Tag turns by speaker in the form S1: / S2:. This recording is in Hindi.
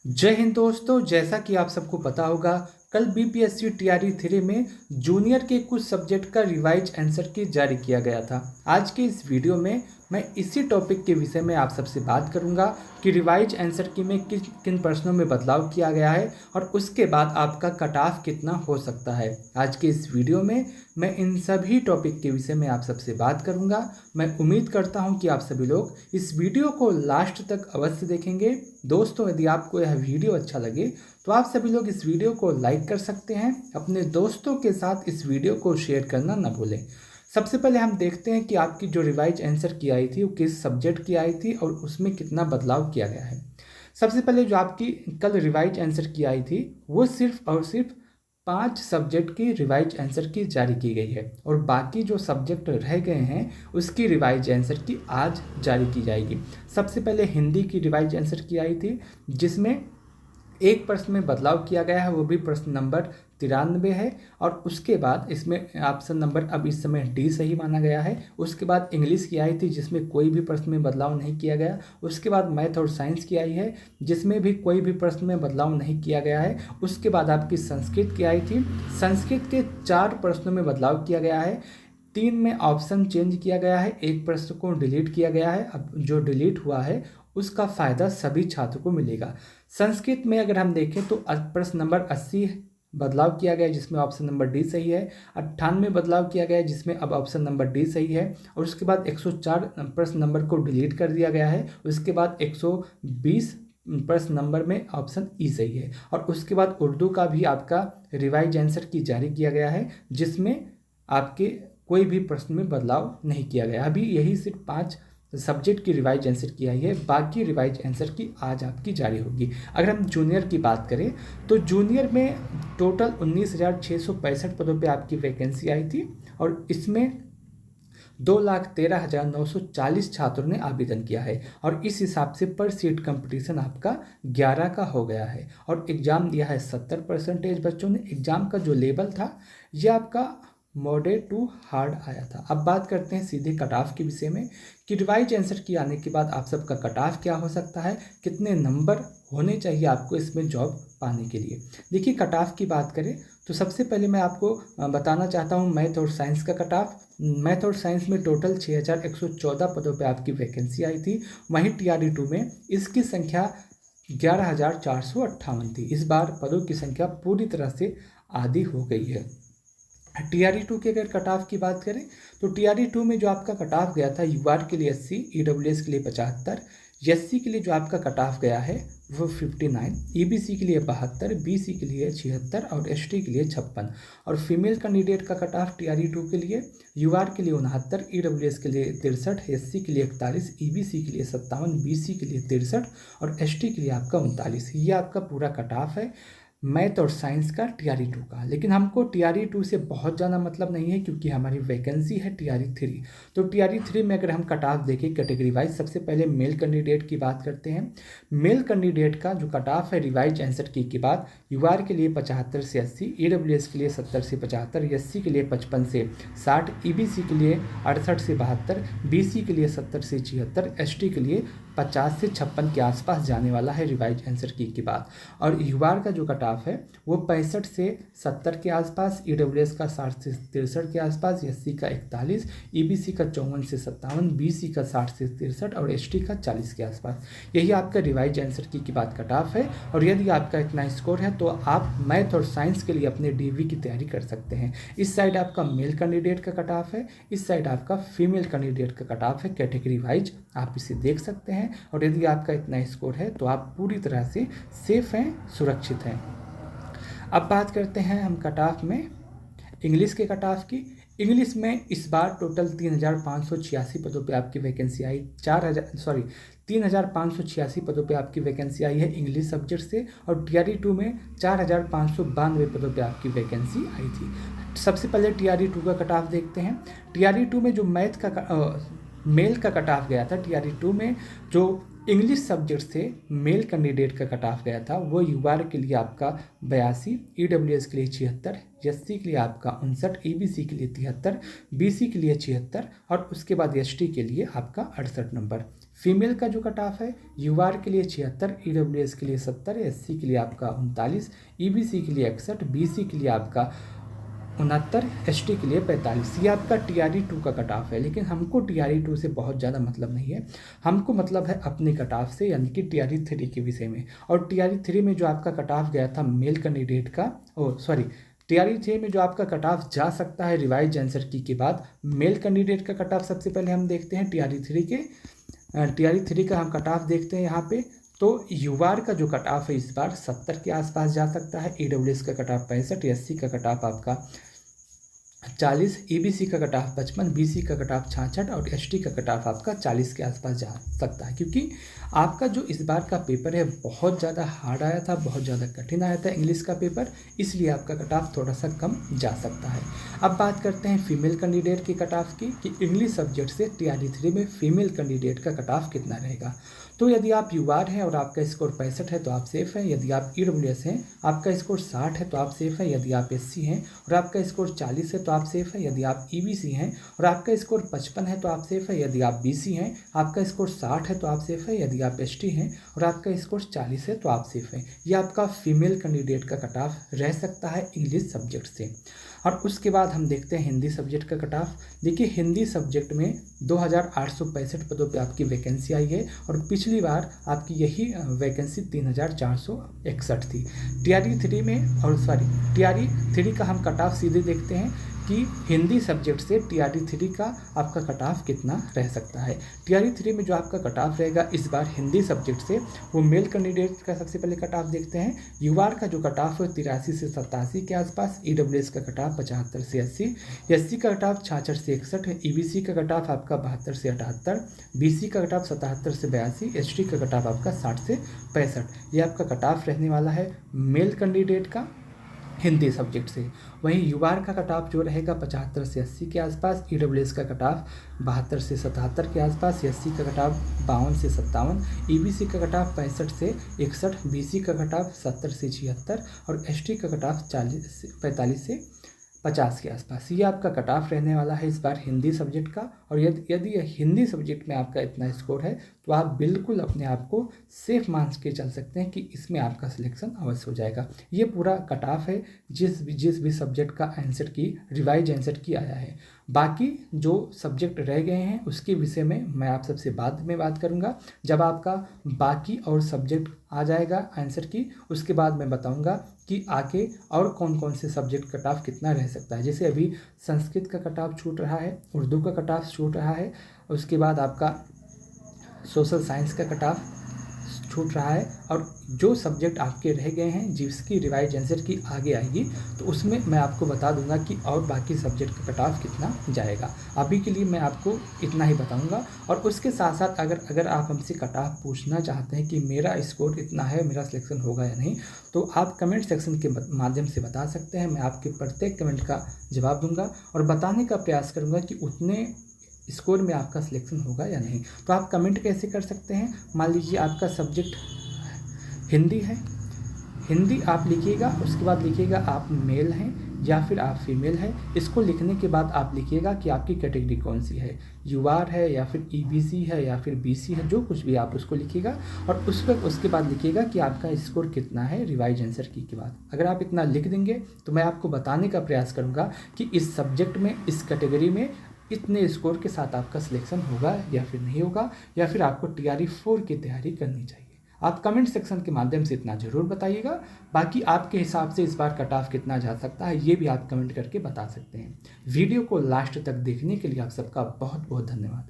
S1: जय हिंद दोस्तों, जैसा कि आप सबको पता होगा, कल बीपीएससी टीआरई 3 में जूनियर के कुछ सब्जेक्ट का रिवाइज आंसर की जारी किया गया था। आज के इस वीडियो में मैं इसी टॉपिक के विषय में आप सबसे बात करूंगा कि रिवाइज आंसर की में किन किन प्रश्नों में बदलाव किया गया है और उसके बाद आपका कट ऑफ कितना हो सकता है। आज के इस वीडियो में मैं इन सभी टॉपिक के विषय में आप सबसे बात करूंगा। मैं उम्मीद करता हूं कि आप सभी लोग इस वीडियो को लास्ट तक अवश्य देखेंगे। दोस्तों, यदि आपको यह वीडियो अच्छा लगे तो आप सभी लोग इस वीडियो को लाइक कर सकते हैं। अपने दोस्तों के साथ इस वीडियो को शेयर करना ना भूलें। सबसे पहले हम देखते हैं कि आपकी जो रिवाइज आंसर की आई थी वो किस सब्जेक्ट की आई थी और उसमें कितना बदलाव किया गया है। सबसे पहले जो आपकी कल रिवाइज आंसर की आई थी वो सिर्फ और सिर्फ 5 सब्जेक्ट की रिवाइज आंसर की जारी की गई है और बाकी जो सब्जेक्ट रह गए हैं उसकी रिवाइज आंसर की आज जारी की जाएगी। सबसे पहले हिंदी की रिवाइज आंसर की आई थी, जिसमें एक प्रश्न में बदलाव किया गया है, वो भी प्रश्न नंबर 93 है। और उसके बाद इसमें ऑप्शन नंबर अब इस समय डी सही माना गया है। उसके बाद इंग्लिश की आई थी, जिसमें कोई भी प्रश्न में बदलाव नहीं किया गया। उसके बाद मैथ और साइंस की आई है, जिसमें भी कोई भी प्रश्न में बदलाव नहीं किया गया है। उसके बाद आपकी संस्कृत की आई थी, संस्कृत के 4 प्रश्नों में बदलाव किया गया है। 3 में ऑप्शन चेंज किया गया है, एक प्रश्न को डिलीट किया गया है। अब जो डिलीट हुआ है उसका फायदा सभी छात्रों को मिलेगा। संस्कृत में अगर हम देखें तो प्रश्न नंबर 80 बदलाव किया गया है, जिसमें ऑप्शन नंबर डी सही है। 98 बदलाव किया गया है, जिसमें अब ऑप्शन नंबर डी सही है। और उसके बाद 104 प्रश्न नंबर को डिलीट कर दिया गया है। उसके बाद 120 प्रश्न नंबर में ऑप्शन ई सही है। और उसके बाद उर्दू का भी आपका रिवाइज आंसर की जारी किया गया है, जिसमें आपके कोई भी प्रश्न में बदलाव नहीं किया गया। अभी यही सिर्फ 5 सब्जेक्ट की रिवाइज आंसर की आई है, बाकी रिवाइज आंसर की आज आपकी जारी होगी। अगर हम जूनियर की बात करें तो जूनियर में टोटल 19,665 पदों पे आपकी वैकेंसी आई थी और इसमें 2,13,940 छात्रों ने आवेदन किया है। और इस हिसाब से पर सीट कंपटीशन आपका 11 का हो गया है। और एग्ज़ाम दिया है 70% बच्चों ने। एग्ज़ाम का जो लेवल था यह आपका मॉडरेट टू हार्ड आया था। अब बात करते हैं सीधे कट ऑफ के विषय में कि रिवाइज आंसर की आने के बाद आप सबका कट ऑफ क्या हो सकता है, कितने नंबर होने चाहिए आपको इसमें जॉब पाने के लिए। देखिए, कट ऑफ की बात करें तो सबसे पहले मैं आपको बताना चाहता हूँ मैथ और साइंस का कट ऑफ। मैथ और साइंस में टोटल 6,114 पदों पे आपकी वैकेंसी आई थी। वहीं टीआरई 2 में इसकी संख्या 11,458 थी। इस बार पदों की संख्या पूरी तरह से आधी हो गई है। टीआरई 2 के अगर कट ऑफ की बात करें तो टीआरई 2 में जो आपका कट ऑफ गया था यूआर के लिए 80, ईडब्ल्यूएस के लिए 75, एससी के लिए जो आपका कट ऑफ गया है वो 59, ईबीसी के लिए 72, बीसी के लिए 76 और एसटी के लिए 56। और फीमेल कैंडिडेट का कट ऑफ टीआरई 2 के लिए यूआर के लिए 69, ईडब्ल्यूएस के लिए 63, एससी के लिए 41, ईबीसी के लिए 57, बीसी के लिए 63 और एसटी के लिए आपका 39। ये आपका पूरा कट ऑफ है मैथ और साइंस का टीआरई 2 का। लेकिन हमको टीआरई 2 से बहुत ज़्यादा मतलब नहीं है, क्योंकि हमारी वैकेंसी है टीआरई 3। तो टीआरई 3 में अगर हम कट ऑफ देखें कैटेगरी वाइज, सबसे पहले मेल कैंडिडेट की बात करते हैं। मेल कैंडिडेट का जो कट ऑफ है रिवाइज आंसर की के बाद यूआर के लिए 75 से 80, ईडब्ल्यूएस के लिए 70 से 75, एससी के लिए 55 से 60, ईबीसी के लिए 68 से 72, बीसी के लिए 70 से 76, एसटी के लिए 50 से 56 के आसपास जाने वाला है रिवाइज आंसर की के बाद। और यूआर का जो कट ऑफ है वो 65 से 70 के आसपास, ईडब्ल्यूएस का 60 से 63 के आसपास, एससी का 41, ईबीसी का 54 से 57, बीसी का 60 से 63 और एसटी का 40 के आसपास। यही आपका रिवाइज आंसर की बाद कट ऑफ है। और यदि आपका इतना स्कोर है तो आप मैथ और साइंस के लिए अपने डीवी की तैयारी कर सकते हैं। इस साइड आपका मेल कैंडिडेट का कट ऑफ है, इस साइड आपका फीमेल कैंडिडेट का कट ऑफ है। कैटेगरी वाइज आप इसे देख सकते हैं। और यदि आपका इतना स्कोर है तो आप पूरी तरह से सेफ हैं, सुरक्षित हैं। अब बात करते हैं हम कट ऑफ में इंग्लिश के कट ऑफ की। इंग्लिश में इस बार टोटल 3,586 पदों पे आपकी वैकेंसी आई। 3,586 पदों पे आपकी वैकेंसी आई है इंग्लिश सब्जेक्ट से। और टीआरई 2 में 4,592 पदों पे आपकी वैकेंसी आई थी। सबसे पहले टीआरई 2 का कट ऑफ देखते हैं। टीआरई 2 में जो मैथ का मेल का कट ऑफ गया था, टीआरई 2 में जो इंग्लिश सब्जेक्ट से मेल कैंडिडेट का कट ऑफ गया था वो यूआर के लिए आपका 82, ईडब्ल्यूएस के लिए 76, एससी के लिए आपका 59, ईबीसी के लिए 73, बीसी के लिए 76 और उसके बाद एसटी के लिए आपका 68 नंबर। फीमेल का जो कट ऑफ है यूआर के लिए 76, ईडब्ल्यूएस के लिए 70, एससी के लिए आपका 39, ईबीसी के लिए 61, बीसी के लिए आपका 69, एसटी के लिए 45। ये आपका टीआरई 2 का कट ऑफ है। लेकिन हमको टीआरई 2 से बहुत ज़्यादा मतलब नहीं है, हमको मतलब है अपने कट ऑफ से, यानी कि टीआरई 3 के विषय में। और टीआरई 3 में जो आपका कट ऑफ गया था मेल कैंडिडेट का, टीआरई 3 में जो आपका कट ऑफ जा सकता है रिवाइज आंसर की के बाद, मेल कैंडिडेट का कट ऑफ सबसे पहले हम देखते हैं टीआरई 3 का हम कट ऑफ देखते हैं यहाँ पे। तो यूआर का जो कट ऑफ है इस बार 70 के आसपास जा सकता है, ईडब्ल्यूएस का कट ऑफ 65, एससी का कट ऑफ आपका 40, ईबीसी का कट ऑफ 55, बीसी का कट ऑफ 66 और एसटी का कट ऑफ आपका 40 के आसपास जा सकता है। क्योंकि आपका जो इस बार का पेपर है बहुत ज़्यादा हार्ड आया था, बहुत ज़्यादा कठिन आया था इंग्लिश का पेपर, इसलिए आपका कट ऑफ थोड़ा सा कम जा सकता है। अब बात करते हैं फीमेल कैंडिडेट के कट ऑफ की, कि इंग्लिश सब्जेक्ट से टीआरई 3 में फीमेल कैंडिडेट का कट ऑफ कितना रहेगा। तो यदि आप यूआर हैं और आपका स्कोर 65 है तो आप सेफ़ हैं, यदि आप ईडब्ल्यूएस हैं आपका स्कोर 60 है तो आप सेफ़ हैं, यदि आप एससी हैं और आपका स्कोर 40 है तो आप सेफ़ हैं, यदि आप ईबीसी हैं और आपका स्कोर 55 है तो आप सेफ़ है, यदि आप बीसी हैं आपका स्कोर 60 है तो आप सेफ़ है, यदि आप एसटी हैं और आपका स्कोर 40 है तो आप सेफ़ हैं। ये आपका फीमेल कैंडिडेट का कट ऑफ रह सकता है इंग्लिश सब्जेक्ट से। और उसके बाद हम देखते हैं हिंदी सब्जेक्ट का कट ऑफ। देखिए हिंदी सब्जेक्ट में 2865 पदों पे आपकी वैकेंसी आई है और पिछली बार आपकी यही वैकेंसी 3461 थी। टीआरई 3 का हम कट ऑफ सीधे देखते हैं कि हिंदी सब्जेक्ट से टीआरई 3 का आपका कट ऑफ कितना रह सकता है। टीआरई 3 में जो आपका कट ऑफ रहेगा इस बार हिंदी सब्जेक्ट से, वो मेल कैंडिडेट का सबसे पहले कट ऑफ देखते हैं। यूआर का जो कट ऑफ है 83 से 87 के आसपास, ईडब्ल्यूएस का कट ऑफ 75 से 80, एससी का कट ऑफ 66 से 61, ईबीसी का कट ऑफ आपका 72 से 78, बीसी का कट ऑफ 77 से 82, एसटी का कट ऑफ आपका 60 से 65। ये आपका कट ऑफ रहने वाला है मेल कैंडिडेट का हिंदी सब्जेक्ट से। वहीं यूआर का कट ऑफ जो रहेगा 75 से 80 के आसपास, ईडब्ल्यूएस का कट ऑफ 72 से 77 के आसपास, एससी का कट ऑफ 52 से 57, ईबीसी का कट ऑफ 65 से 61, बीसी का कट ऑफ 70 से 76 और एसटी का कट ऑफ 45 से 50 के आसपास। ये आपका कट ऑफ रहने वाला है इस बार हिंदी सब्जेक्ट का। और यदि हिंदी सब्जेक्ट में आपका इतना स्कोर है तो आप बिल्कुल अपने आप को सेफ मान के चल सकते हैं कि इसमें आपका सिलेक्शन अवश्य हो जाएगा। ये पूरा कट ऑफ है जिस भी सब्जेक्ट का आंसर की रिवाइज आंसर की आया है। बाकी जो सब्जेक्ट रह गए हैं उसके विषय में मैं आप सबसे बाद में बात करूंगा। जब आपका बाकी और सब्जेक्ट आ जाएगा आंसर की, उसके बाद मैं बताऊंगा कि आगे और कौन कौन से सब्जेक्ट कट ऑफ कितना रह सकता है। जैसे अभी संस्कृत का कट ऑफ छूट रहा है, उर्दू का कट ऑफ छूट रहा है, उसके बाद आपका सोशल साइंस का कट ऑफ छूट रहा है। और जो सब्जेक्ट आपके रह गए हैं जिसकी रिवाइज आंसर की आगे आएगी तो उसमें मैं आपको बता दूंगा कि और बाकी सब्जेक्ट का कट ऑफ कितना जाएगा। अभी के लिए मैं आपको इतना ही बताऊंगा। और उसके साथ साथ अगर आप हमसे कट ऑफ पूछना चाहते हैं कि मेरा स्कोर इतना है, मेरा सिलेक्शन होगा या नहीं, तो आप कमेंट सेक्शन के माध्यम से बता सकते हैं। मैं आपके प्रत्येक कमेंट का जवाब दूंगा और बताने का प्रयास करूँगा कि उतने स्कोर में आपका सिलेक्शन होगा या नहीं। तो आप कमेंट कैसे कर सकते हैं। मान लीजिए आपका सब्जेक्ट हिंदी है, हिंदी आप लिखिएगा, उसके बाद लिखिएगा आप मेल हैं या फिर आप फीमेल हैं। इसको लिखने के बाद आप लिखिएगा कि आपकी कैटेगरी कौन सी है, यूआर है या फिर ईबीसी है या फिर बीसी है, जो कुछ भी आप उसको लिखिएगा। और उसके बाद लिखिएगा कि आपका स्कोर कितना है रिवाइज आंसर की के बाद। अगर आप इतना लिख देंगे तो मैं आपको बताने का प्रयास करूँगा कि इस सब्जेक्ट में, इस कैटेगरी में इतने स्कोर के साथ आपका सिलेक्शन होगा या फिर नहीं होगा, या फिर आपको टीआरई 4 की तैयारी करनी चाहिए। आप कमेंट सेक्शन के माध्यम से इतना ज़रूर बताइएगा। बाकी आपके हिसाब से इस बार कट ऑफ कितना जा सकता है ये भी आप कमेंट करके बता सकते हैं। वीडियो को लास्ट तक देखने के लिए आप सबका बहुत बहुत धन्यवाद।